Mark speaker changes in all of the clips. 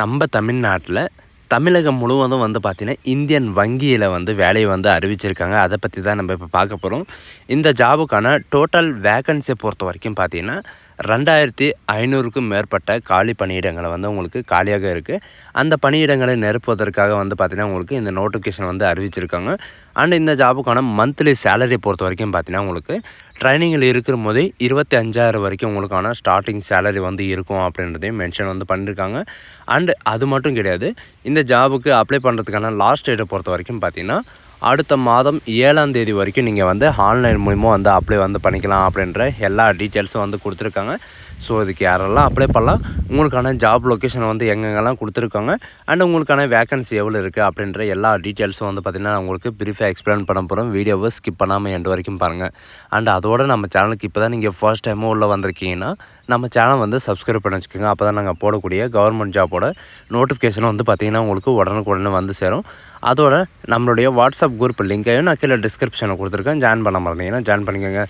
Speaker 1: நம்ம தமிழ்நாட்டில் தமிழகம் முழுவதும் வந்து பார்த்திங்கன்னா இந்தியன் வங்கியில் வந்து வேலையை வந்து அறிவிச்சிருக்காங்க. அதை பற்றி தான் நம்ம இப்போ பார்க்க போகிறோம். இந்த ஜாபுக்கான டோட்டல் வேக்கன்சியை பொறுத்த வரைக்கும் பார்த்திங்கன்னா 2500க்கும் மேற்பட்ட காலி பணியிடங்களை வந்து உங்களுக்கு காலியாக இருக்குது. அந்த பணியிடங்களை நிரப்புவதற்காக வந்து பார்த்திங்கன்னா உங்களுக்கு இந்த நோட்டிஃபிகேஷன் வந்து அறிவிச்சிருக்காங்க. அண்ட் இந்த ஜாபுக்கான மந்த்லி சேலரி பொறுத்த வரைக்கும் பார்த்திங்கன்னா உங்களுக்கு ட்ரைனிங்கில் இருக்கிற போதே 25,000 வரைக்கும் உங்களுக்கான ஸ்டார்டிங் சேலரி வந்து இருக்கும் அப்படின்றதையும் மென்ஷன் வந்து பண்ணியிருக்காங்க. அண்டு அது மட்டும் கிடையாது, இந்த ஜாபுக்கு அப்ளை பண்ணுறதுக்கான லாஸ்ட் டேட்டை பொறுத்த வரைக்கும் பார்த்திங்கன்னா அடுத்த மாதம் 7ஆம் தேதி வரைக்கும் நீங்கள் வந்து ஆன்லைன் மூலிமா வந்து அப்ளை வந்து பண்ணிக்கலாம் அப்படின்ற எல்லா டீட்டெயில்ஸும் வந்து கொடுத்துருக்காங்க. ஸோ இதுக்கு யாரெல்லாம் அப்ளை பண்ணலாம், உங்களுக்கான ஜாப் லொக்கேஷன் வந்து எங்கெங்கெல்லாம் கொடுத்துருக்காங்க, அண்ட் உங்களுக்கான வேக்கன்சி எவ்வளோ இருக்குது அப்படின்ற எல்லா டீட்டெயில்ஸும் வந்து பார்த்திங்கன்னா உங்களுக்கு ப்ரீஃபாக எக்ஸ்பிளைன் பண்ண போகிறோம். வீடியோவை ஸ்கிப் பண்ணாமல் எண்டு வரைக்கும் பாருங்கள். அண்ட் அதோடு நம்ம சேனலுக்கு இப்போ தான் நீங்கள் ஃபர்ஸ்ட் டைமும் உள்ளே வந்திருக்கீங்கன்னா நம்ம சேனல் வந்து சப்ஸ்கிரைப் பண்ணி வச்சுக்கோங்க. அப்போ தான் நாங்கள் போடக்கூடிய கவர்மெண்ட் ஜாபோட நோட்டிஃபிகேஷன் வந்து பார்த்திங்கன்னா உங்களுக்கு உடனுக்குடனே வந்து சேரும். அதோட நம்மளுடைய வாட்ஸ்அப் குரூப் லிங்கையும் நான் கீழே டிஸ்கிரிப்ஷனில் கொடுத்துருக்கேன். ஜாயின் பண்ண மறந்தீங்கன்னா ஜாயின் பண்ணிக்கோங்க.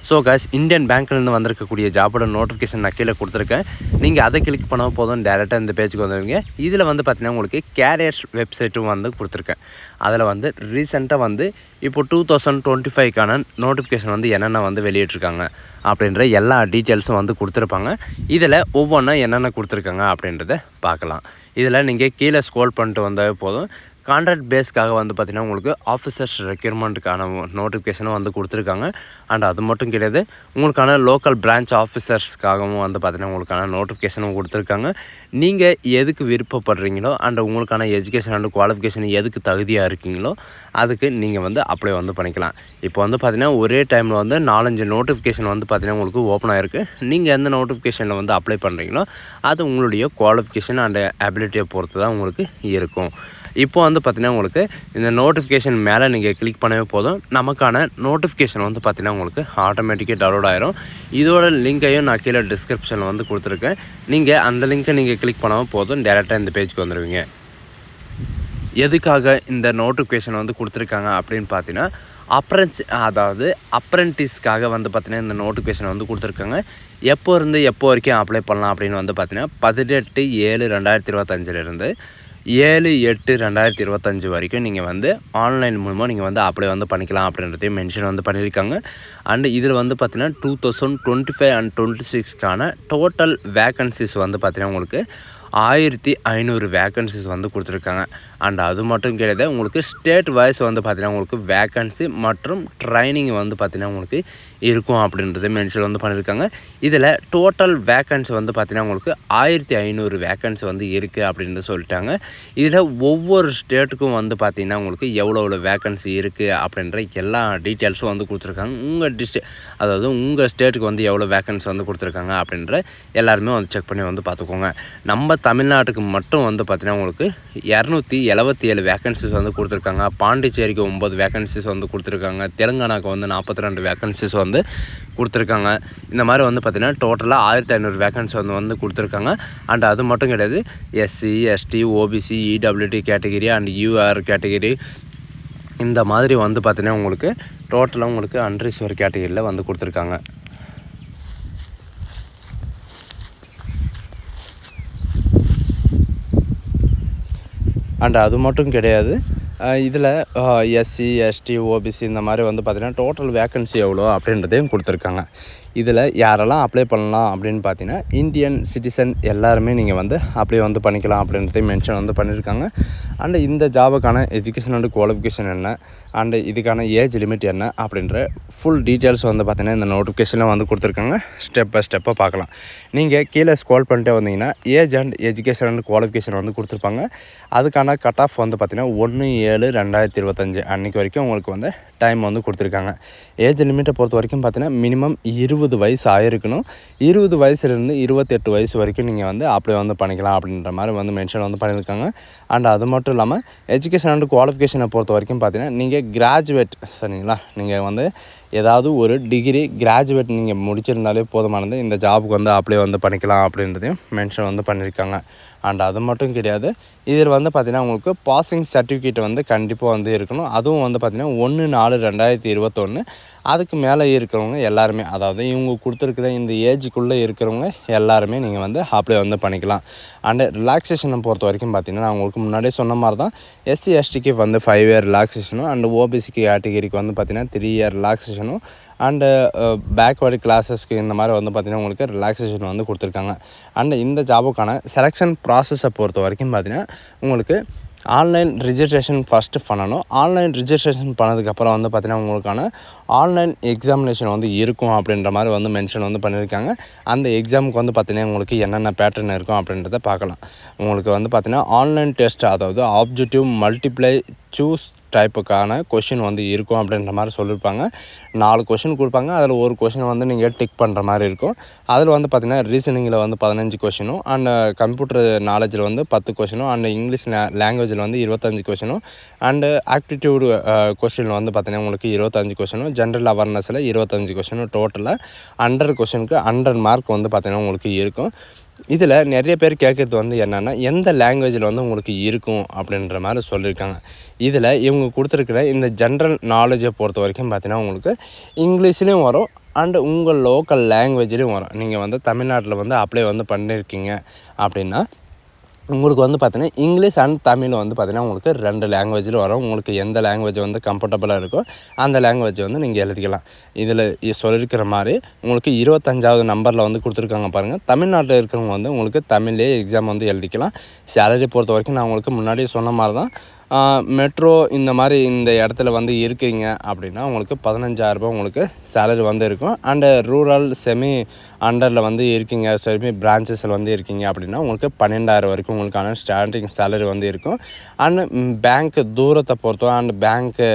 Speaker 1: ஸோ காய்ஸ், இந்தியன் பேங்க்லேருந்து வந்திருக்கக்கூடிய ஜாபோட நோட்டிஃபிகேஷன் நான் கீழே கொடுத்துருக்கேன். நீங்கள் அதை கிளிக் பண்ண போதும் டேரெக்டாக இந்த பேஜுக்கு வந்துடுவீங்க. இதில் வந்து பார்த்திங்கன்னா உங்களுக்கு கேரியர்ஸ் வெப்சைட்டும் வந்து கொடுத்துருக்கேன். அதில் வந்து ரீசெண்டாக வந்து இப்போ 2025க்கான நோட்டிஃபிகேஷன் வந்து என்னென்ன வந்து வெளியிட்ருக்காங்க அப்படின்ற எல்லா டீட்டெயில்ஸும் வந்து கொடுத்துருப்பாங்க. இதில் ஒவ்வொன்றா என்னென்ன கொடுத்துருக்காங்க அப்படின்றத பார்க்கலாம். இதில் நீங்கள் கீழே ஸ்க்ரோல் பண்ணிட்டு வந்தாவே போதும். கான்ட்ராக்ட் பேஸ்க்காக வந்து பார்த்திங்கன்னா உங்களுக்கு ஆஃபீஸர்ஸ் ரெக்யூர்மெண்ட்டுக்கான நோட்டிஃபிகேஷனும் வந்து கொடுத்துருக்காங்க. அண்ட் அது மட்டும் கிடையாது, உங்களுக்கான லோக்கல் பிரான்ச் ஆஃபீஸர்ஸ்க்காகவும் வந்து பார்த்திங்கன்னா உங்களுக்கான நோட்டிஃபிகேஷனும் கொடுத்துருக்காங்க. நீங்கள் எதுக்கு விருப்பப்படுறீங்களோ அண்ட் உங்களுக்கான எஜுகேஷன் அண்ட் குவாலிஃபிகேஷன் எதுக்கு தகுதியாக இருக்கீங்களோ அதுக்கு நீங்கள் வந்து அப்ளை வந்து பண்ணிக்கலாம். இப்போ வந்து பார்த்திங்கன்னா ஒரே டைமில் வந்து 4-5 நோட்டிஃபிகேஷன் வந்து பார்த்திங்கன்னா உங்களுக்கு ஓப்பன் ஆகிருக்கு. நீங்கள் எந்த நோட்டிஃபிகேஷனில் வந்து அப்ளை பண்ணுறீங்களோ அது உங்களுடைய குவாலிஃபிகேஷன் அண்ட் அபிலிட்டியை பொறுத்து தான் உங்களுக்கு இருக்கும். இப்போ வந்து பார்த்திங்கன்னா உங்களுக்கு இந்த நோட்டிஃபிகேஷன் மேலே நீங்கள் கிளிக் பண்ணவே போதும், நமக்கான நோட்டிஃபிகேஷன் வந்து பார்த்திங்கன்னா உங்களுக்கு ஆட்டோமேட்டிக்காக டவுன்லோட் ஆயிரும். இதோட லிங்கையும் நான் கீழே டிஸ்கிரிப்ஷனில் வந்து கொடுத்துருக்கேன். நீங்கள் அந்த லிங்க்கை நீங்கள் கிளிக் பண்ணாமல் போதும் டேரெக்டாக இந்த பேஜுக்கு வந்துடுவீங்க. எதுக்காக இந்த நோட்டிஃபிகேஷன் வந்து கொடுத்துருக்காங்க அப்படின்னு பார்த்தீங்கன்னா அப்ரெண்டிஸ்க்காக வந்து பார்த்திங்கன்னா இந்த நோட்டிஃபிகேஷன் வந்து கொடுத்துருக்காங்க. எப்போ இருந்து எப்போ வரைக்கும் அப்ளை பண்ணலாம் அப்படின்னு வந்து பார்த்திங்கன்னா 18/7/2025 7/8/2025 வரைக்கும் நீங்கள் வந்து ஆன்லைன் மூலமாக நீங்கள் வந்து அப்ளை வந்து பண்ணிக்கலாம் அப்படின்றதையும் மென்ஷன் வந்து பண்ணியிருக்காங்க. அண்டு இதில் வந்து பார்த்திங்கன்னா 2025 அண்ட் 26க்கான டோட்டல் வேக்கன்சிஸ் வந்து பார்த்திங்கன்னா உங்களுக்கு 1500 வேக்கன்சிஸ் வந்து கொடுத்துருக்காங்க. அண்ட் அது மட்டும் கிடையாது, உங்களுக்கு ஸ்டேட் வைஸ் வந்து பார்த்திங்கன்னா உங்களுக்கு வேக்கன்சி மற்றும் ட்ரைனிங் வந்து பார்த்திங்கன்னா உங்களுக்கு இருக்கும் அப்படின்றது மென்ஷன் வந்து பண்ணியிருக்காங்க. இதில் டோட்டல் வேக்கன்சி வந்து பார்த்திங்கன்னா உங்களுக்கு 1500 வேக்கன்சி வந்து இருக்குது அப்படின்னு சொல்லிட்டாங்க. இதில் ஒவ்வொரு ஸ்டேட்டுக்கும் வந்து பார்த்திங்கன்னா உங்களுக்கு எவ்வளோ வேக்கன்சி இருக்குது அப்படின்ற எல்லா டீட்டெயில்ஸும் வந்து கொடுத்துருக்காங்க. அதாவது உங்கள் ஸ்டேட்டுக்கு வந்து எவ்வளோ வேக்கன்சி வந்து கொடுத்துருக்காங்க அப்படின்ற எல்லாருமே வந்து செக் பண்ணி வந்து பார்த்துக்கோங்க. நம்ம தமிழ்நாட்டுக்கு மட்டும் வந்து பார்த்திங்கன்னா உங்களுக்கு 277 வேக்கன்சிஸ் வந்து கொடுத்துருக்காங்க. பாண்டிச்சேரிக்கு 9 வேக்கன்சிஸ் வந்து கொடுத்துருக்காங்க. தெலுங்கானாவுக்கு வந்து 42 வேக்கன்சிஸ் வந்து கொடுத்துருக்காங்க. இந்த மாதிரி வந்து பார்த்திங்கன்னா டோட்டலாக 1500 வேக்கன்சி வந்து கொடுத்துருக்காங்க. அண்ட் அது மட்டும் கிடையாது, எஸ்சி, எஸ்டி, ஓபிசி, இடபிள்யூடி கேட்டகிரி அண்ட் யூஆர் கேட்டகிரி இந்த மாதிரி வந்து பார்த்திங்கன்னா உங்களுக்கு டோட்டலாக உங்களுக்கு அன்ரிசர்வ்டு கேட்டகிரியில் வந்து கொடுத்துருக்காங்க. அண்ட் அது மட்டும் கிடையாது, இதில் எஸ்சி, எஸ்டி, ஓபிசி இந்த மாதிரி வந்து பார்த்திங்கன்னா டோட்டல் வேக்கன்சி எவ்வளோ அப்படின்றதையும் கொடுத்துருக்காங்க. இதில் யாரெல்லாம் அப்ளை பண்ணலாம் அப்படின்னு பார்த்தீங்கன்னா இந்தியன் சிட்டிசன் எல்லாருமே நீங்கள் வந்து அப்ளை வந்து பண்ணிக்கலாம் அப்படின்றதையும் மென்ஷன் வந்து பண்ணியிருக்காங்க. அண்டு இந்த ஜாபுக்கான எஜுகேஷன் அண்ட் குவாலிஃபிகேஷன் என்ன அண்டு இதுக்கான ஏஜ் லிமிட் என்ன அப்படின்ற ஃபுல் டீட்டெயில்ஸ் வந்து பார்த்திங்கன்னா இந்த நோட்டிஃபிகேஷனில் வந்து கொடுத்துருக்காங்க. ஸ்டெப் பை ஸ்டெப்பாக பார்க்கலாம். நீங்கள் கீழே ஸ்க்ரோல் பண்ணிட்டே வந்தீங்கன்னா age and education and qualification வந்து கொடுத்துருப்பாங்க. அதுக்கான கட் ஆஃப் வந்து பார்த்திங்கன்னா 1/7/2025 அன்றைக்கி வரைக்கும் உங்களுக்கு வந்து டைம் வந்து கொடுத்துருக்காங்க. ஏஜ் லிமிட்டை பொறுத்த வரைக்கும் பார்த்திங்கன்னா மினிமம் 20 வயசு ஆகிருக்கணும். 20 வயசுலேருந்து 28 வயசு வரைக்கும் நீங்கள் வந்து அப்ளை வந்து பண்ணிக்கலாம் அப்படின்ற மாதிரி வந்து மென்ஷன் வந்து பண்ணியிருக்காங்க. அண்ட் அது மட்டும் இல்லாமல் எஜுகேஷன் அண்ட் குவாலிஃபிகேஷனை பொறுத்த வரைக்கும் பார்த்திங்கன்னா நீங்கள் கிராஜுவேட் சரிங்களா, நீங்கள் வந்து ஏதாவது ஒரு டிகிரி கிராஜுவேட் நீங்கள் முடிச்சிருந்தாலே போதுமானது இந்த ஜாபுக்கு வந்து அப்ளை வந்து பண்ணிக்கலாம் அப்படின்றதையும் மென்ஷன் வந்து பண்ணியிருக்காங்க. அண்ட் அது மட்டும் கிடையாது, இதில் வந்து பார்த்திங்கன்னா உங்களுக்கு பாசிங் சர்டிஃபிகேட் வந்து கண்டிப்பாக வந்து இருக்கணும். அதுவும் வந்து பார்த்திங்கன்னா 1/4/2021 அதுக்கு மேலே இருக்கிறவங்க எல்லாருமே, அதாவது இவங்க கொடுத்துருக்குற இந்த ஏஜுக்குள்ளே இருக்கிறவங்க எல்லாருமே நீங்கள் வந்து அப்ளை வந்து பண்ணிக்கலாம். அண்டு ரிலாக்ஸேஷனை பொறுத்த வரைக்கும் பார்த்திங்கன்னா நான் உங்களுக்கு முன்னாடியே சொன்ன மாதிரி தான் எஸ்சி எஸ்டிக்கு வந்து 5 இயர் ரிலாக்ஸேஷனும் அண்டு ஓபிசிக்கு கேட்டகிரிக்கு வந்து பார்த்திங்கன்னா 3 இயர் ரிலாக்ஸேஷனும் அண்டு பேக்வேர்டு கிளாஸஸ்க்கு இந்த மாதிரி வந்து பார்த்திங்கன்னா உங்களுக்கு ரிலாக்ஸேஷன் வந்து கொடுத்துருக்காங்க. அண்டு இந்த ஜாபுக்கான செலெக்ஷன் ப்ராசஸை பொறுத்த வரைக்கும் பார்த்திங்கன்னா உங்களுக்கு ஆன்லைன் ரிஜிஸ்ட்ரேஷன் ஃபஸ்ட்டு பண்ணணும். ஆன்லைன் ரிஜிஸ்ட்ரேஷன் பண்ணதுக்கப்புறம் வந்து பார்த்திங்கன்னா உங்களுக்கான ஆன்லைன் எக்ஸாமினேஷன் வந்து இருக்கும் அப்படின்ற மாதிரி வந்து மென்ஷன் வந்து பண்ணியிருக்காங்க. அந்த எக்ஸாமுக்கு வந்து பார்த்திங்கன்னா உங்களுக்கு என்னென்ன பேட்டர்ன் இருக்கும் அப்படின்றத பார்க்கலாம். உங்களுக்கு வந்து பார்த்திங்கன்னா ஆன்லைன் டெஸ்ட், அதாவது ஆப்ஜெக்டிவ் மல்டிப்ளை சூஸ் டைப்புக்கான கொஷின் வந்து இருக்கும் அப்படின்ற மாதிரி சொல்லியிருப்பாங்க. 4 கொஷின் கொடுப்பாங்க. அதில் ஒரு கொஷின் வந்து நீங்கள் டிக் பண்ணுற மாதிரி இருக்கும். அதில் வந்து பார்த்திங்கன்னா ரீசனிங்கில் வந்து 15 கொஷினும் அண்ட் கம்ப்யூட்டர் நாலேஜில் வந்து 10 கொஷினும் அண்ட் இங்கிலீஷ் லாங்குவேஜில் வந்து 25 கொஷினும் அண்டு ஆப்டிடியூடு கொஷின் வந்து பார்த்திங்கன்னா உங்களுக்கு 25 கொஷினும் ஜென்ரல் அவேர்னஸில் 25 கொஷினும் டோட்டலாக 100 கொஷினுக்கு 100 மார்க் வந்து பார்த்திங்கன்னா உங்களுக்கு இருக்கும். இதில் நிறைய பேர் கேட்குறது வந்து என்னென்னா எந்த லாங்குவேஜில் வந்து உங்களுக்கு இருக்கும் அப்படின்ற மாதிரி சொல்லியிருக்காங்க. இதில் இவங்க கொடுத்துருக்குற இந்த ஜென்ரல் நாலேஜை பொறுத்த வரைக்கும் பார்த்திங்கன்னா உங்களுக்கு இங்கிலீஷ்லேயும் வரும் அண்டு உங்கள் லோக்கல் லாங்குவேஜ்லேயும் வரும். நீங்கள் வந்து தமிழ்நாட்டில் வந்து அப்ளை வந்து பண்ணியிருக்கீங்க அப்படின்னா உங்களுக்கு வந்து பார்த்திங்கன்னா இங்கிலீஷ் அண்ட் தமிழ் வந்து பார்த்திங்கன்னா உங்களுக்கு 2 லாங்குவேஜில் வரும். உங்களுக்கு எந்த லாங்குவேஜ் வந்து கம்ஃபர்டபுளாக இருக்கோ அந்த லாங்குவேஜ் வந்து நீங்கள் எழுதிக்கலாம். இதில் சொல்லியிருக்கிற மாதிரி உங்களுக்கு 25வது நம்பரில் வந்து கொடுத்துருக்காங்க பாருங்கள். தமிழ்நாட்டில் இருக்கிறவங்க வந்து உங்களுக்கு தமிழ்லேயே எக்ஸாம் வந்து எழுதிக்கலாம். சேலரி பொறுத்த வரைக்கும் நான் உங்களுக்கு முன்னாடியே சொன்ன மாதிரி தான் மெட்ரோ இந்த மாதிரி இந்த இடத்துல வந்து இருக்கிறீங்க அப்படின்னா உங்களுக்கு 15,000 உங்களுக்கு சேலரி வந்து இருக்கும். அண்டு ரூரல் செமி அண்டரில் வந்து இருக்கீங்க, செமி பிரான்ச்சஸில் வந்து இருக்கீங்க அப்படின்னா உங்களுக்கு 12,000 வரைக்கும் உங்களுக்கான ஸ்டார்டிங் சேலரி வந்து இருக்கும். அண்டு பேங்க்கு தூரத்தை பொறுத்தும் அண்டு பேங்க்கு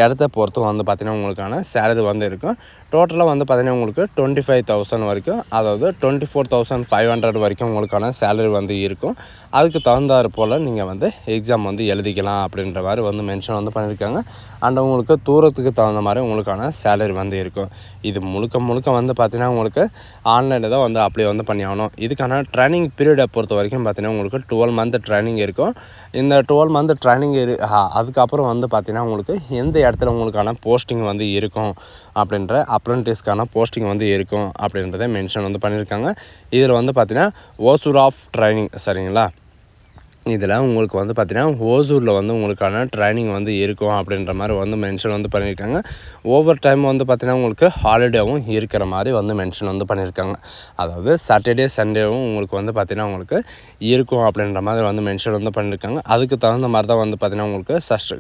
Speaker 1: இடத்த பொறுத்தும் வந்து பார்த்திங்கன்னா உங்களுக்கான சேலரி வந்து இருக்கும். டோட்டலாக வந்து பார்த்திங்கன்னா உங்களுக்கு 25,000 வரைக்கும், அதாவது 24,500 வரைக்கும் உங்களுக்கான சேலரி வந்து இருக்கும். அதுக்கு தகுந்தாறு போல் நீங்கள் வந்து எக்ஸாம் வந்து எழுதிக்கலாம் அப்படின்ற மாதிரி வந்து மென்ஷன் வந்து பண்ணியிருக்காங்க. அண்ட் உங்களுக்கு தூரத்துக்கு தகுந்த மாதிரி உங்களுக்கான சேலரி வந்து இருக்கும். இது முழுக்க வந்து பார்த்திங்கன்னா உங்களுக்கு ஆன்லைனில் தான் வந்து அப்ளை வந்து பண்ணி ஆகணும். இதுக்கான ட்ரைனிங் பீரியடை பொறுத்த வரைக்கும் பார்த்திங்கன்னா உங்களுக்கு 12 மந்த் ட்ரைனிங் இருக்கும். இந்த 12 மந்த் ட்ரைனிங் அதுக்கப்புறம் வந்து பார்த்திங்கன்னா உங்களுக்கு எந்த இடத்துல உங்களுக்கான போஸ்டிங் வந்து இருக்கும் அப்படின்ற அப்ரெண்டிஸ்க்கான போஸ்டிங் வந்து இருக்கும் அப்படின்றத மென்ஷன் வந்து பண்ணியிருக்காங்க. இதில் வந்து பார்த்திங்கன்னா ஓசூர் ஆஃப் ட்ரைனிங், சரிங்களா, இதில் உங்களுக்கு வந்து பார்த்திங்கன்னா ஓசூரில் வந்து உங்களுக்கான ட்ரைனிங் வந்து இருக்கும் அப்படின்ற மாதிரி வந்து மென்ஷன் வந்து பண்ணியிருக்காங்க. ஓவர் டைம் வந்து பார்த்திங்கன்னா உங்களுக்கு ஹாலிடேவும் இருக்கிற மாதிரி வந்து மென்ஷன் வந்து பண்ணியிருக்காங்க. அதாவது சாட்டர்டே சண்டேவும் உங்களுக்கு வந்து பார்த்திங்கன்னா உங்களுக்கு இருக்கும் அப்படின்ற மாதிரி வந்து மென்ஷன் வந்து பண்ணியிருக்காங்க. அதுக்கு தகுந்த மாதிரி தான் வந்து பார்த்திங்கன்னா உங்களுக்கு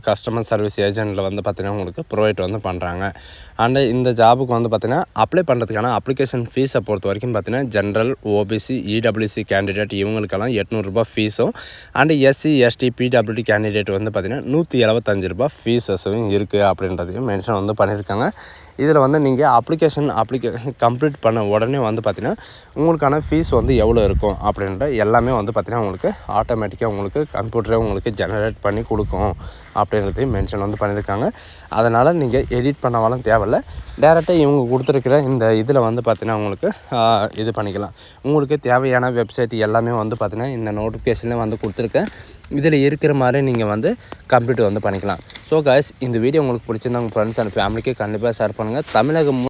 Speaker 1: கஸ்டமர் சர்வீஸ் ஏஜென்ட்டில் வந்து பார்த்திங்கன்னா உங்களுக்கு ப்ரொவைட் வந்து பண்ணுறாங்க. அண்டு இந்த ஜாபுக்கு வந்து பார்த்திங்கன்னா அப்ளை பண்ணுறதுக்கான அப்ளிகேஷன் ஃபீஸை பொறுத்த வரைக்கும் பார்த்திங்கன்னா ஜென்ரல், ஓபிசி, இடபிள்யூசி கேண்டிடேட் இவங்களுக்கெல்லாம் 800 ரூபாய் ஃபீஸும் and SC, ST, PWD candidate வந்து பார்த்திங்கன்னா 175 ரூபாய் ஃபீஸஸும் இருக்குது அப்படின்றதையும் மென்ஷன் வந்து பண்ணியிருக்காங்க. இதில் வந்து நீங்கள் அப்ளிகேஷன் கம்ப்ளீட் பண்ண உடனே வந்து பார்த்திங்கன்னா உங்களுக்கான ஃபீஸ் வந்து எவ்வளோ இருக்கும் அப்படின்ற எல்லாமே வந்து பார்த்திங்கன்னா உங்களுக்கு ஆட்டோமேட்டிக்காக உங்களுக்கு கம்ப்யூட்டரே உங்களுக்கு ஜெனரேட் பண்ணி கொடுக்கும் அப்படின்றதையும் மென்ஷன் வந்து பண்ணியிருக்காங்க. அதனால் நீங்கள் எடிட் பண்ணவாலும் தேவையில்லை, டேரெக்டாக இவங்க கொடுத்துருக்கிற இந்த இதில் வந்து பார்த்திங்கன்னா உங்களுக்கு இது பண்ணிக்கலாம். உங்களுக்கு தேவையான வெப்சைட் எல்லாமே வந்து பார்த்திங்கன்னா இந்த நோட்டிஃபிகேஷன்லேயே வந்து கொடுத்துருக்கேன். இதில் இருக்கிற மாதிரி நீங்கள் வந்து கம்ப்ளீட் வந்து பண்ணிக்கலாம். ஸோ கைஸ், இந்த வீடியோ உங்களுக்கு பிடிச்சிருந்தா உங்கள் ஃப்ரெண்ட்ஸ் அண்ட் ஃபேமிலிக்கு கண்டிப்பாக ஷேர் பண்ணுங்கள். தமிழகம்